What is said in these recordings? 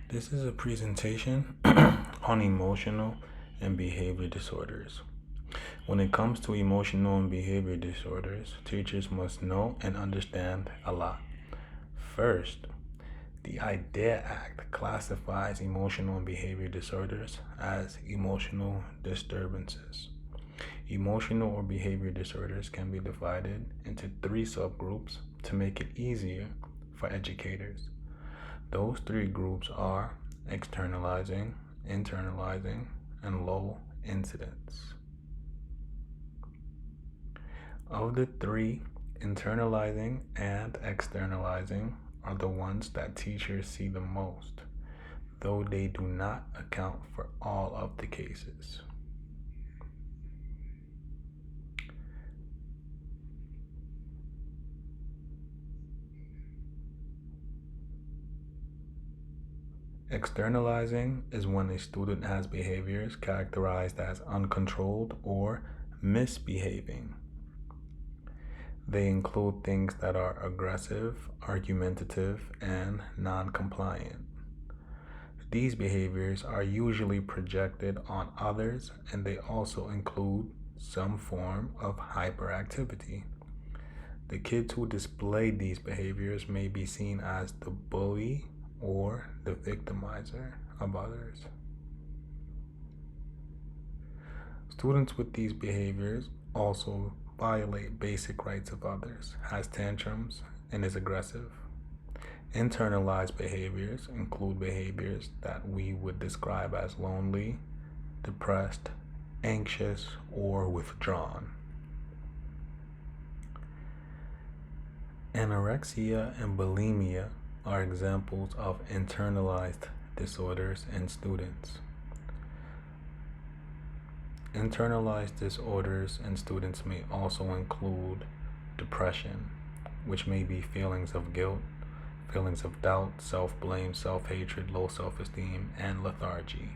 This is a presentation on emotional and behavior disorders. When it comes to emotional and behavior disorders, teachers must know and understand a lot. First, the IDEA Act classifies emotional and behavior disorders as emotional disturbances. Emotional or behavior disorders can be divided into three subgroups to make it easier for educators. Those three groups are externalizing, internalizing, and low incidence. Of the three, internalizing and externalizing are the ones that teachers see the most, though they do not account for all of the cases. Externalizing is when a student has behaviors characterized as uncontrolled or misbehaving. They include things that are aggressive, argumentative, and non compliant. These behaviors are usually projected on others, and they also include some form of hyperactivity. The kids who display these behaviors may be seen as the bully or the victimizer of others. Students with these behaviors also violate basic rights of others, has tantrums, and is aggressive. Internalized behaviors include behaviors that we would describe as lonely, depressed, anxious, or withdrawn. Anorexia and bulimia are examples of internalized disorders in students. Internalized disorders in students may also include depression, which may be feelings of guilt, feelings of doubt, self-blame, self-hatred, low self-esteem, and lethargy.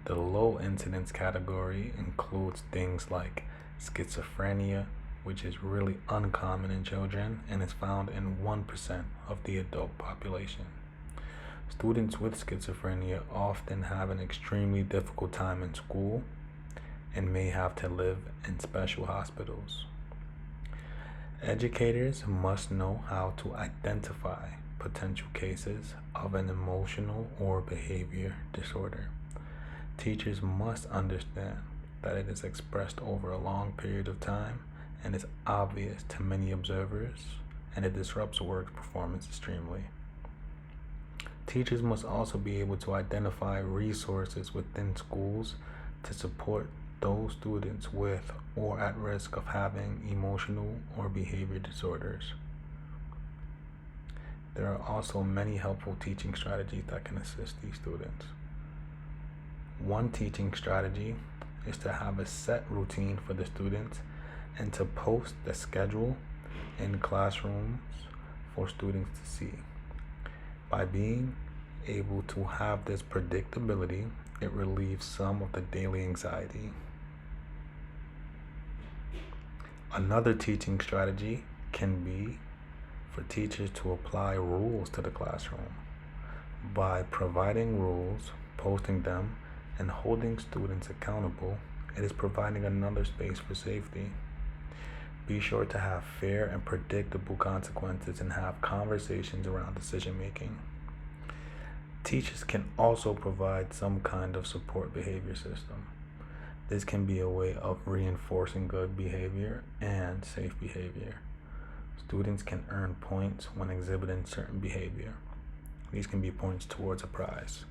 The low incidence category includes things like schizophrenia, which is really uncommon in children and is found in 1% of the adult population. Students with schizophrenia often have an extremely difficult time in school and may have to live in special hospitals. Educators must know how to identify potential cases of an emotional or behavior disorder. Teachers must understand that it is expressed over a long period of time and is obvious to many observers, and it disrupts work performance extremely. Teachers must also be able to identify resources within schools to support those students with or at risk of having emotional or behavior disorders. There are also many helpful teaching strategies that can assist these students. One teaching strategy is to have a set routine for the students and to post the schedule in classrooms for students to see. By being able to have this predictability, it relieves some of the daily anxiety. Another teaching strategy can be for teachers to apply rules to the classroom. By providing rules, posting them, and holding students accountable, it is providing another space for safety. Be sure to have fair and predictable consequences and have conversations around decision making. Teachers can also provide some kind of support behavior system. This can be a way of reinforcing good behavior and safe behavior. Students can earn points when exhibiting certain behavior. These can be points towards a prize.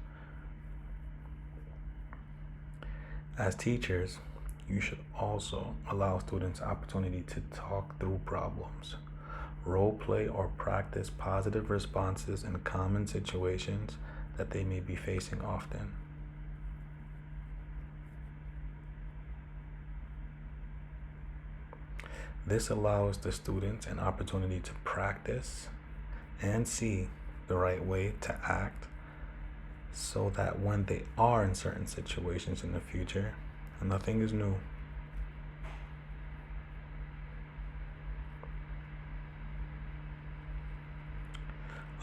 As teachers, you should also allow students opportunity to talk through problems, role play or practice positive responses in common situations that they may be facing often. This allows the students an opportunity to practice and see the right way to act so that when they are in certain situations in the future, nothing is new.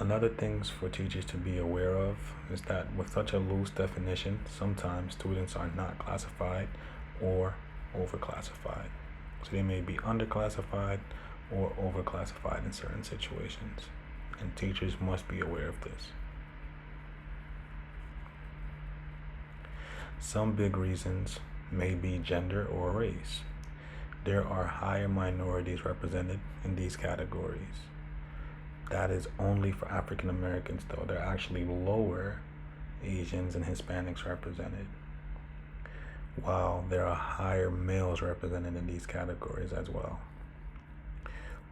Another things for teachers to be aware of is that with such a loose definition, sometimes students are not classified or overclassified. So they may be underclassified or overclassified in certain situations, and teachers must be aware of this. Some big reasons may be gender or race. There are higher minorities represented in these categories. That is only for African Americans, though. There are actually lower Asians and Hispanics represented, while there are higher males represented in these categories as well.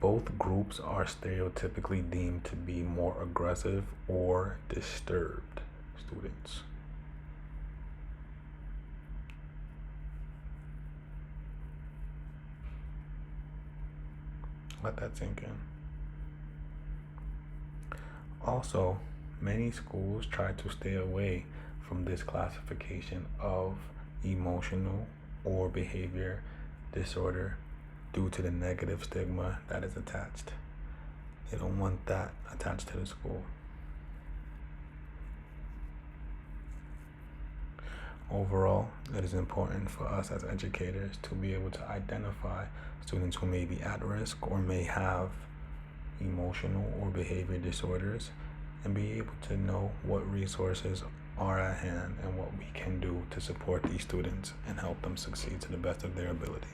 Both groups are stereotypically deemed to be more aggressive or disturbed students. Let that sink in. Also, many schools try to stay away from this classification of emotional or behavior disorder due to the negative stigma that is attached. They don't want that attached to the school. Overall, it is important for us as educators to be able to identify students who may be at risk or may have emotional or behavior disorders, and be able to know what resources are at hand and what we can do to support these students and help them succeed to the best of their ability.